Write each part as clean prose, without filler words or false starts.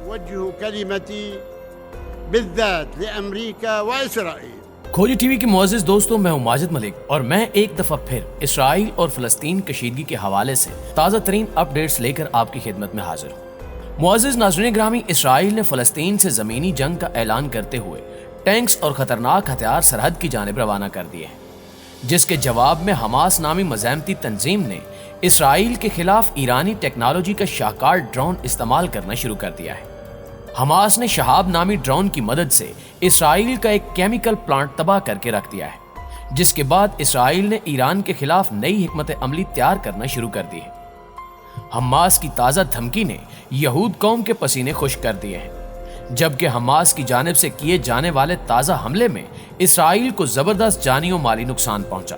أوجه كلمتي بالذات لأمريكا وإسرائيل. کھوجی T V کے معزز دوستوں، میں ہوں ماجد ملک اور میں ایک دفعہ پھر اسرائیل اور فلسطین کشیدگی کے حوالے سے تازہ ترین اپ ڈیٹس لے کر آپ کی خدمت میں حاضر ہوں۔ معزز ناظرین گرامی، اسرائیل نے فلسطین سے زمینی جنگ کا اعلان کرتے ہوئے ٹینکس اور خطرناک ہتھیار سرحد کی جانب روانہ کر دیے ہیں، جس کے جواب میں حماس نامی مزاحمتی تنظیم نے اسرائیل کے خلاف ایرانی ٹیکنالوجی کا شاہکار ڈرون استعمال کرنا شروع کر دیا ہے۔ حماس نے شہاب نامی ڈرون کی مدد سے اسرائیل کا ایک کیمیکل پلانٹ تباہ کر کے رکھ دیا ہے، جس کے بعد اسرائیل نے ایران کے خلاف نئی حکمت عملی تیار کرنا شروع کر دی ہے۔ حماس کی تازہ دھمکی نے یہود قوم کے پسینے خشک کر دیے ہیں، جبکہ حماس کی جانب سے کیے جانے والے تازہ حملے میں اسرائیل کو زبردست جانی و مالی نقصان پہنچا،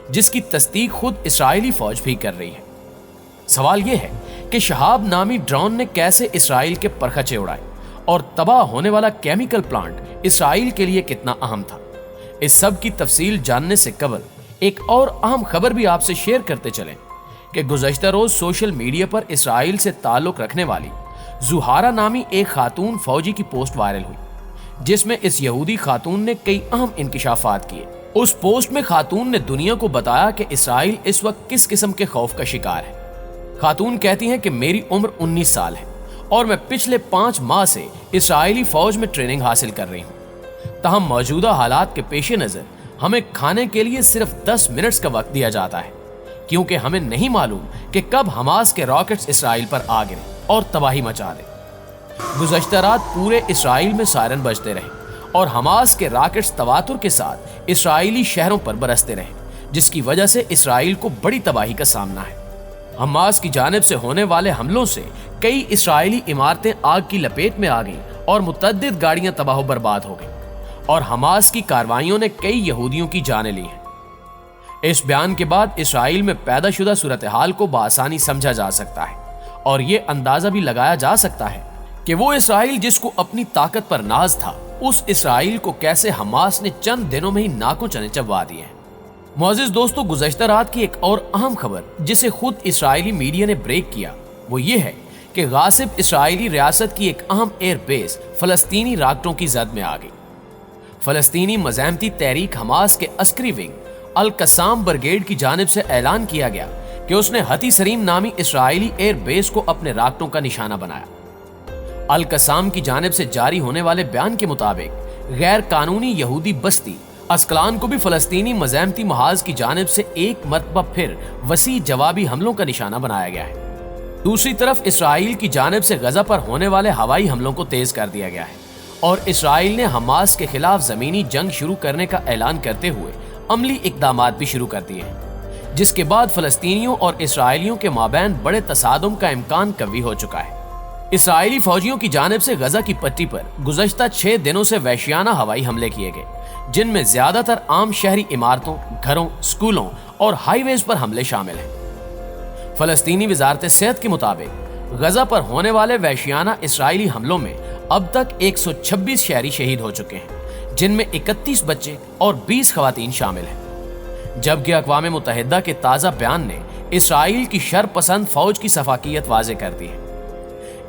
جس کی تصدیق خود اسرائیلی فوج بھی کر رہی ہے۔ سوال یہ ہے کہ شہاب نامی ڈرون نے کیسے اسرائیل کے پرخچے اڑائے اور تباہ ہونے والا کیمیکل پلانٹ اسرائیل کے لیے کتنا اہم تھا؟ اس سب کی تفصیل جاننے سے قبل ایک اور اہم خبر بھی آپ سے شیئر کرتے چلیں کہ گزشتہ روز سوشل میڈیا پر اسرائیل سے تعلق رکھنے والی زہارا نامی ایک خاتون فوجی کی پوسٹ وائرل ہوئی، جس میں اس یہودی خاتون نے کئی اہم انکشافات کیے۔ اس پوسٹ میں خاتون نے دنیا کو بتایا کہ اسرائیل اس وقت کس قسم کے خوف کا شکار ہے۔ خاتون کہتی ہیں کہ میری عمر 19 سال ہے اور میں پچھلے 5 ماہ سے اسرائیلی فوج میں ٹریننگ حاصل کر رہی ہوں، تاہم موجودہ حالات کے پیش نظر ہمیں کھانے کے لیے صرف 10 منٹس کا وقت دیا جاتا ہے، کیونکہ ہمیں نہیں معلوم کہ کب حماس کے راکٹس اسرائیل پر آ گریں اور تباہی مچا دیں۔ گزشتہ رات پورے اسرائیل میں سائرن بجتے رہے اور حماس کے راکٹس تواتر کے ساتھ اسرائیلی شہروں پر برستے رہے، جس کی وجہ سے اسرائیل کو بڑی تباہی کا سامنا ہے۔ حماس کی جانب سے ہونے والے حملوں سے کئی اسرائیلی عمارتیں آگ کی لپیٹ میں آ گئیں اور متعدد گاڑیاں تباہ و برباد ہو گئیں، اور حماس کی کارروائیوں نے کئی یہودیوں کی جانیں لی ہیں۔ اس بیان کے بعد اسرائیل میں پیدا شدہ صورتحال کو بآسانی سمجھا جا سکتا ہے، اور یہ اندازہ بھی لگایا جا سکتا ہے کہ وہ اسرائیل جس کو اپنی طاقت پر ناز تھا، اس اسرائیل کو کیسے حماس نے چند دنوں میں ہی ناکوں چنے چبوا دیے ہیں۔ معزز دوستو، گزشتہ رات کی ایک اور اہم خبر جسے خود اسرائیلی میڈیا نے بریک کیا وہ یہ ہے کہ غاصب اسرائیلی ریاست کی ایک اہم ایئر بیس فلسطینی راکٹوں کی زد میں آ گئی۔ فلسطینی مزاحمتی تحریک حماس کے عسکری ونگ القسام برگیڈ کی جانب سے اعلان کیا گیا کہ اس نے ہتی سریم نامی اسرائیلی ایئر بیس کو اپنے راکٹوں کا نشانہ بنایا۔ القسام کی جانب سے جاری ہونے والے بیان کے مطابق غیر قانونی یہودی بستی اسکلان کو بھی فلسطینی مزاحمتی محاذ کی جانب سے ایک مرتبہ پھر وسیع جوابی حملوں کا نشانہ بنایا گیا ہے۔ دوسری طرف اسرائیل کی جانب سے غزہ پر ہونے والے ہوائی حملوں کو تیز کر دیا گیا ہے، اور اسرائیل نے حماس کے خلاف زمینی جنگ شروع کرنے کا اعلان کرتے ہوئے عملی اقدامات بھی شروع کر دیے ہیں، جس کے بعد فلسطینیوں اور اسرائیلیوں کے مابین بڑے تصادم کا امکان قوی ہو چکا ہے۔ اسرائیلی فوجیوں کی جانب سے غزہ کی پٹی پر گزشتہ 6 دنوں سے وحشیانہ ہوائی حملے کیے گئے، جن میں زیادہ تر عام شہری عمارتوں، گھروں، سکولوں اور ہائی ویز پر حملے شامل ہیں۔ فلسطینی وزارت صحت کے مطابق غزہ پر ہونے والے وحشیانہ اسرائیلی حملوں میں اب تک 126 شہری شہید ہو چکے ہیں، جن میں 31 بچے اور 20 خواتین شامل ہیں، جبکہ اقوام متحدہ کے تازہ بیان نے اسرائیل کی شر پسند فوج کی سفاکیت واضح کر دی ہے۔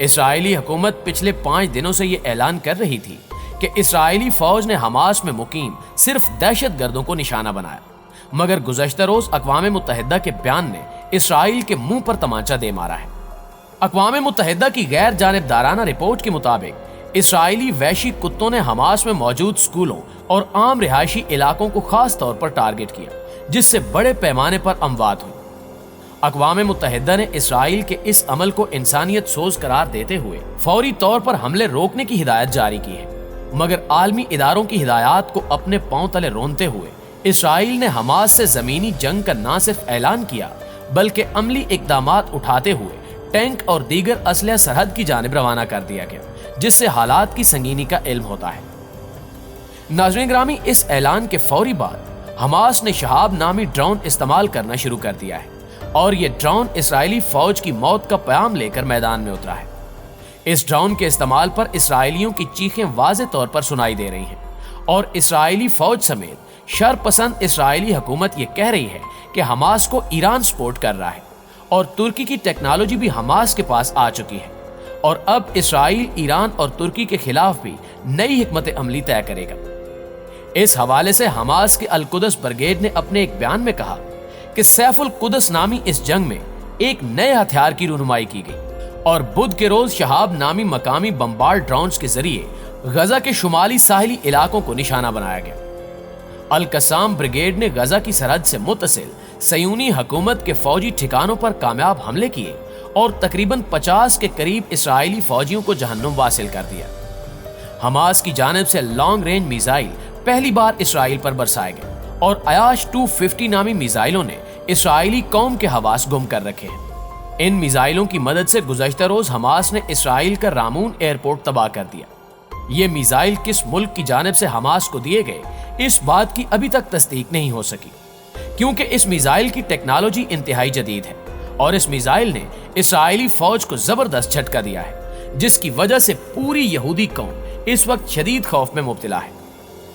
اسرائیلی حکومت پچھلے 5 دنوں سے یہ اعلان کر رہی تھی کہ اسرائیلی فوج نے حماس میں مقیم صرف دہشت گردوں کو نشانہ بنایا، مگر گزشتہ روز اقوام متحدہ کے بیان نے اسرائیل کے منہ پر تمانچہ دے مارا ہے۔ اقوام متحدہ کی غیر جانبدارانہ رپورٹ کے مطابق اسرائیلی وحشی کتوں نے حماس میں موجود سکولوں اور عام رہائشی علاقوں کو خاص طور پر ٹارگٹ کیا، جس سے بڑے پیمانے پر اموات ہوئی۔ اقوام متحدہ نے اسرائیل کے اس عمل کو انسانیت سوز قرار دیتے ہوئے فوری طور پر حملے روکنے کی ہدایت جاری کی ہے، مگر عالمی اداروں کی ہدایات کو اپنے پاؤں تلے رونتے ہوئے اسرائیل نے حماس سے زمینی جنگ کا نہ صرف اعلان کیا بلکہ عملی اقدامات اٹھاتے ہوئے ٹینک اور دیگر اسلحہ سرحد کی جانب روانہ کر دیا گیا، جس سے حالات کی سنگینی کا علم ہوتا ہے۔ ناظرین گرامی، اس اعلان کے فوری بعد حماس نے شہاب نامی ڈرون استعمال کرنا شروع کر دیا ہے، اور یہ ڈرون اسرائیلی فوج کی موت کا پیام لے کر میدان میں اترا ہے۔ اس ڈرون کے استعمال پر اسرائیلیوں کی چیخیں واضح طور پر سنائی دے رہی ہیں، اور اسرائیلی فوج سمیت شر پسند اسرائیلی حکومت یہ کہہ رہی ہے کہ حماس کو ایران سپورٹ کر رہا ہے، اور ترکی کی ٹیکنالوجی بھی حماس کے پاس آ چکی ہے، اور اب اسرائیل ایران اور ترکی کے خلاف بھی نئی حکمت عملی طے کرے گا۔ اس حوالے سے حماس کے القدس بریگیڈ نے اپنے ایک بیان میں کہا کہ سیف القدس نامی اس جنگ میں ایک نئے ہتھیار کی رونمائی کی گئی اور بدھ کے روز شہاب نامی مقامی بمبارڈ ڈرونز کے ذریعے غزہ کے شمالی ساحلی علاقوں کو نشانہ بنایا گیا۔ القسام بریگیڈ نے غزہ کی سرحد سے متصل صہیونی حکومت کے فوجی ٹھکانوں پر کامیاب حملے کیے اور تقریباً 50 کے قریب اسرائیلی فوجیوں کو جہنم واصل کر دیا۔ حماس کی جانب سے لانگ رینج میزائل پہلی بار اسرائیل پر برسائے گئے اور عیاش 250 نامی میزائلوں نے اسرائیلی قوم کے حواس گم کر رکھے ہیں۔ ان میزائلوں کی مدد سے گزشتہ روز حماس نے اسرائیل کا رامون ایئرپورٹ تباہ کر دیا۔ یہ میزائل کس ملک کی جانب سے حماس کو دیے گئے اس بات کی ابھی تک تصدیق نہیں ہو سکی، کیونکہ اس میزائل کی ٹیکنالوجی انتہائی جدید ہے اور اس میزائل نے اسرائیلی فوج کو زبردست جھٹکا دیا ہے، جس کی وجہ سے پوری یہودی قوم اس وقت شدید خوف میں مبتلا ہے۔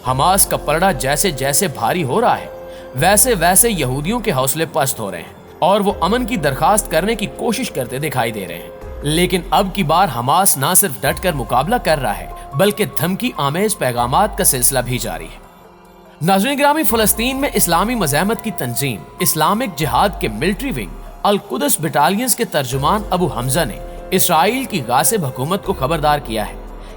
حماس کا پلڑا جیسے جیسے بھاری ہو رہا ہے ویسے ویسے یہودیوں کے حوصلے پست ہو رہے ہیں اور وہ امن کی درخواست کرنے کی کوشش کرتے دکھائی دے رہے ہیں۔ لیکن اب کی بار حماس نہ صرف ڈٹ کر مقابلہ کر رہا ہے بلکہ دھمکی آمیز پیغامات کا سلسلہ بھی جاری ہے۔ ناظرین گرامی، فلسطین میں اسلامی مزاحمت کی تنظیم اسلامک جہاد کے ملٹری ونگ القدس بٹالینز کے ترجمان ابو حمزہ نے اسرائیل کی غاصب حکومت کو خبردار کیا ہے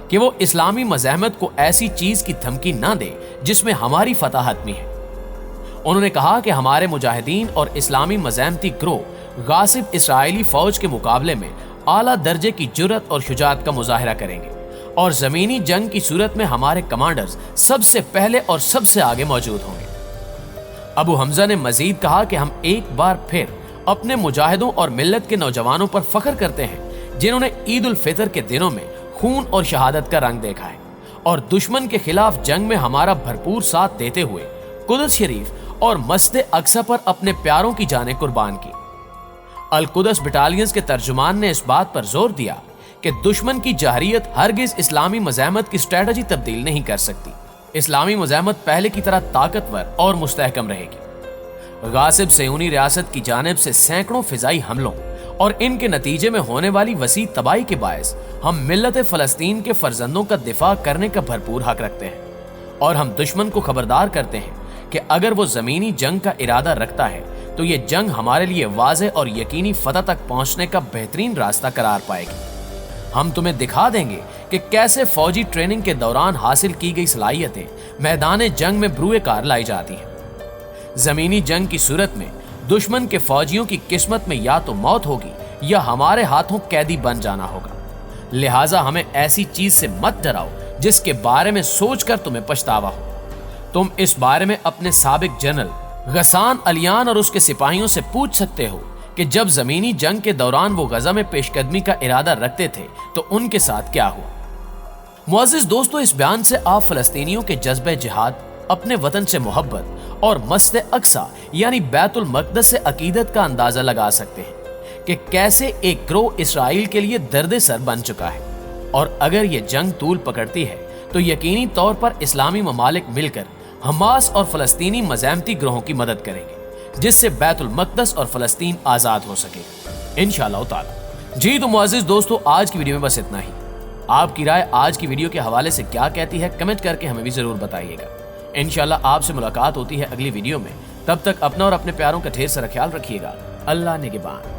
کہ وہ اسلامی مزاحمت کو ایسی چیز کی دھمکی نہ دے جس میں ہماری فتح حتمی ہے۔ انہوں نے کہا کہ ہمارے مجاہدین اور اسلامی مزاحمتی گروہ غاصب اسرائیلی فوج کے مقابلے میں اعلیٰ درجے کی جرأت اور شجاعت کا مظاہرہ کریں گے اور زمینی جنگ کی صورت میں ہمارے کمانڈرز سب سے پہلے اور سب سے آگے موجود ہوں گے۔ ابو حمزہ نے مزید کہا کہ ہم ایک بار پھر اپنے مجاہدوں اور ملت کے نوجوانوں پر فخر کرتے ہیں جنہوں نے عید الفطر کے دنوں میں خون اور شہادت کا رنگ دیکھا ہے اور دشمن کے خلاف جنگ میں ہمارا بھرپور ساتھ دیتے ہوئے قدس شریف اور مسجد اقصی پر اپنے پیاروں کی جانیں قربان کی۔ القدس بٹالینز کے ترجمان نے اس بات پر زور دیا کہ دشمن کی جارحیت ہرگز اسلامی مزاحمت کی اسٹریٹجی تبدیل نہیں کر سکتی۔ اسلامی مزاحمت پہلے کی طرح طاقتور اور مستحکم رہے گی۔ غاصب صہیونی ریاست کی جانب سے سینکڑوں فضائی حملوں اور ان کے نتیجے میں ہونے والی وسیع تباہی کے باعث ہم ملت فلسطین کے فرزندوں کا دفاع کرنے کا بھرپور حق رکھتے ہیں اور ہم دشمن کو خبردار کرتے ہیں کہ اگر وہ زمینی جنگ کا ارادہ رکھتا ہے تو یہ جنگ ہمارے لیے واضح اور یقینی فتح تک پہنچنے کا بہترین راستہ قرار پائے گی۔ ہم تمہیں دکھا دیں گے کہ کیسے فوجی ٹریننگ کے دوران حاصل کی گئی صلاحیتیں میدان جنگ میں بروئے کار لائی جاتی ہیں۔ زمینی جنگ کی صورت میں دشمن کے فوجیوں کی قسمت میں یا تو موت ہوگی یا ہمارے ہاتھوں قیدی بن جانا ہوگا، لہٰذا ہمیں ایسی چیز سے مت ڈراؤ جس کے بارے میں سوچ کر تمہیں پچھتاوا ہو۔ تم اس بارے میں اپنے سابق جنرل غسان علیان اور اس کے سپاہیوں سے پوچھ سکتے ہو کہ جب زمینی جنگ کے دوران وہ غزہ میں پیش قدمی کا ارادہ رکھتے تھے تو ان کے ساتھ کیا ہوا۔ معزز دوستو، اس بیان سے آپ فلسطینیوں کے جذبہ جہاد، اپنے وطن سے محبت اور مسجد اقصی یعنی بیت المقدس سے عقیدت کا اندازہ لگا سکتے ہیں کہ کیسے ایک گروہ اسرائیل کے لیے درد سر بن چکا ہے، اور اگر یہ جنگ طول پکڑتی ہے تو یقینی طور پر اسلامی ممالک مل کر حماس اور فلسطینی مزاحمتی گروہوں کی مدد کریں گے جس سے بیت المقدس اور فلسطین آزاد ہو سکے انشاءاللہ تعالی۔ جی تو معزز دوستو، آج کی ویڈیو میں بس اتنا ہی۔ آپ کی رائے آج کی ویڈیو کے حوالے سے کیا کہتی ہے کمنٹ کر کے ہمیں بھی ضرور بتائیے گا۔ انشاءاللہ آپ سے ملاقات ہوتی ہے اگلی ویڈیو میں، تب تک اپنا اور اپنے پیاروں کا ڈھیر سارا خیال رکھیے گا۔ اللہ نگہبان۔